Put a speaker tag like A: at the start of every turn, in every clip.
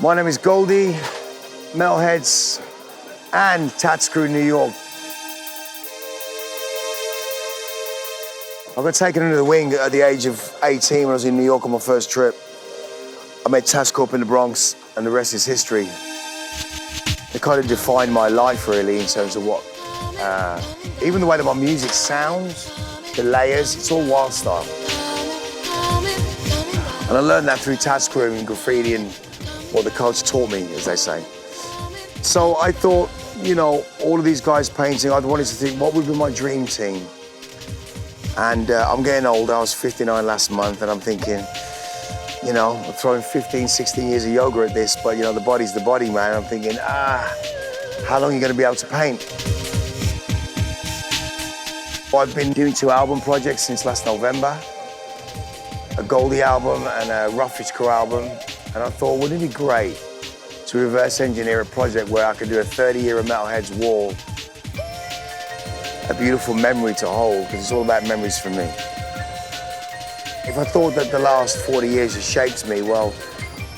A: My name is Goldie, Metalheadz, and Tats Crew New York. I got taken under the wing at the age of 18 when I was in New York on my first trip. I met Tats Crew in the Bronx, and the rest is history. It kind of defined my life, really, in terms of what, even the way that my music sounds, the layers, it's all wild style. And I learned that through Tats Crew and graffiti and what the coach taught me, as they say. So I thought, you know, all of these guys painting, I wanted to think, what would be my dream team? And I'm getting older, I was 59 last month, and I'm thinking, you know, I'm throwing 15, 16 years of yoga at this, but, you know, the body's the body, man. I'm thinking, how long are you going to be able to paint? I've been doing 2 album projects since last November, a Goldie album and a Roughage Crew album, and I thought, wouldn't it be great to reverse engineer a project where I could do a 30-year of Metalheadz wall, a beautiful memory to hold, because it's all about memories for me. If I thought that the last 40 years has shaped me, well,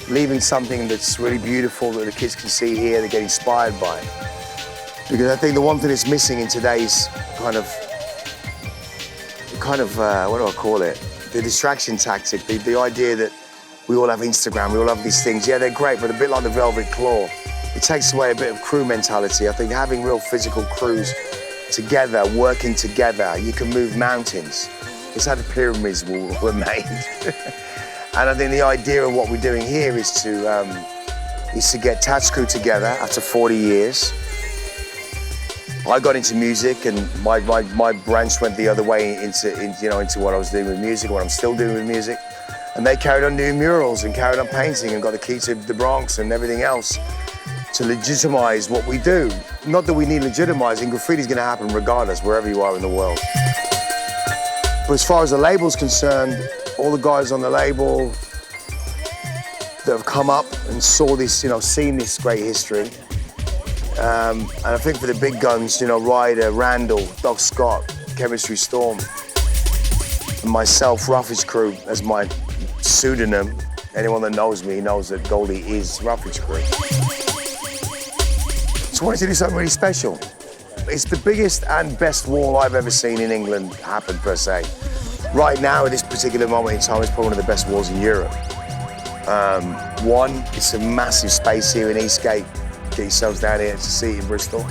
A: leaving something that's really beautiful that the kids can see here, they get inspired by. Because I think the one thing that's missing in today's kind of what do I call it? The distraction tactic, the idea that we all have Instagram, we all have these things. Yeah, they're great, but a bit like the Velvet Claw. It takes away a bit of crew mentality. I think having real physical crews together, working together, you can move mountains. It's how the pyramids were made. And I think the idea of what we're doing here is to get Tats Crew together after 40 years. I got into music, and my branch went the other way into what I was doing with music, what I'm still doing with music. And they carried on doing murals and carried on painting and got the key to the Bronx and everything else to legitimize what we do. Not that we need legitimizing, graffiti's gonna happen regardless, wherever you are in the world. But as far as the label's concerned, all the guys on the label that have come up and saw this, you know, seen this great history. And I think for the big guns, you know, Ryder, Randall, Doc Scott, Chemistry Storm, and myself, Roughage Crew, as my pseudonym. Anyone that knows me knows that Goldie is Roughage Crew. Just wanted to do something really special. It's the biggest and best wall I've ever seen in England happen, per se. Right now, at this particular moment in time, it's probably one of the best walls in Europe. One, it's a massive space here in Eastgate. Get yourselves down here to see it in Bristol.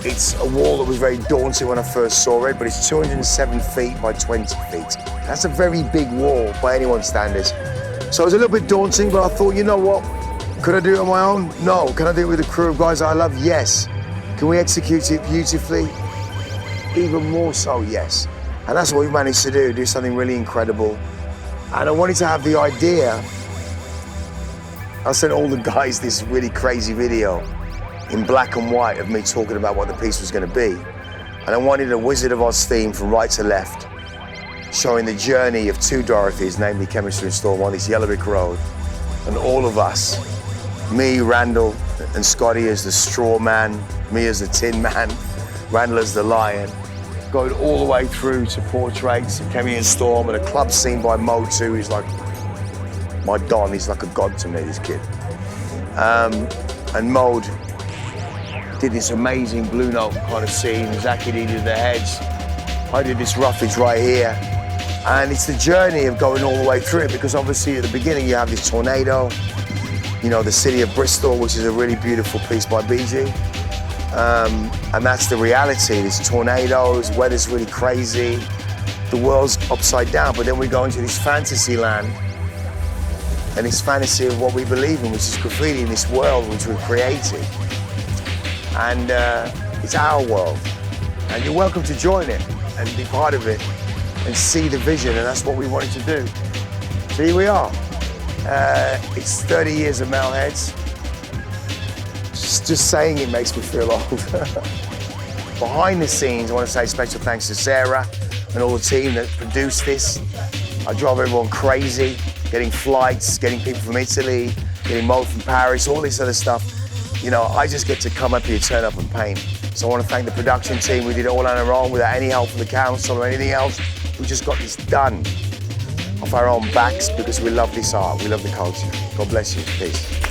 A: It's a wall that was very daunting when I first saw it, but it's 207 feet by 20 feet. That's a very big wall by anyone's standards. So it was a little bit daunting, but I thought, you know what? Could I do it on my own? No. Can I do it with a crew of guys I love? Yes. Can we execute it beautifully? Even more so, yes. And that's what we managed to do something really incredible. And I wanted to have the idea. I sent all the guys this really crazy video in black and white of me talking about what the piece was going to be. And I wanted a Wizard of Oz theme from right to left, showing the journey of 2 Dorothys, namely Chemistry and Storm, on this yellow brick road. And all of us, me, Randall, and Scotty as the straw man, me as the tin man, Randall as the lion, going all the way through to portraits of Chemmy and Storm and a club scene by Mo too. He's like my Don, he's like a god to me, this kid. And Mode did this amazing Blue Note kind of scene. Zachy did the heads. I did this roughage right here. And it's the journey of going all the way through it, because obviously at the beginning you have this tornado, you know, the city of Bristol, which is a really beautiful piece by BG. And that's the reality. There's tornadoes, weather's really crazy, the world's upside down, but then we go into this fantasy land, and this fantasy of what we believe in, which is graffiti, in this world which we've created. And it's our world. And you're welcome to join it and be part of it and see the vision, and that's what we wanted to do. So here we are. It's 30 years of Metalheadz. Just saying it makes me feel old. Behind the scenes, I want to say special thanks to Sarah and all the team that produced this. I drove everyone crazy, getting flights, getting people from Italy, getting Mo from Paris, all this other stuff. You know, I just get to come up here, turn up and paint. So I want to thank the production team. We did it all on our own without any help from the council or anything else. We just got this done off our own backs because we love this art, we love the culture. God bless you, peace.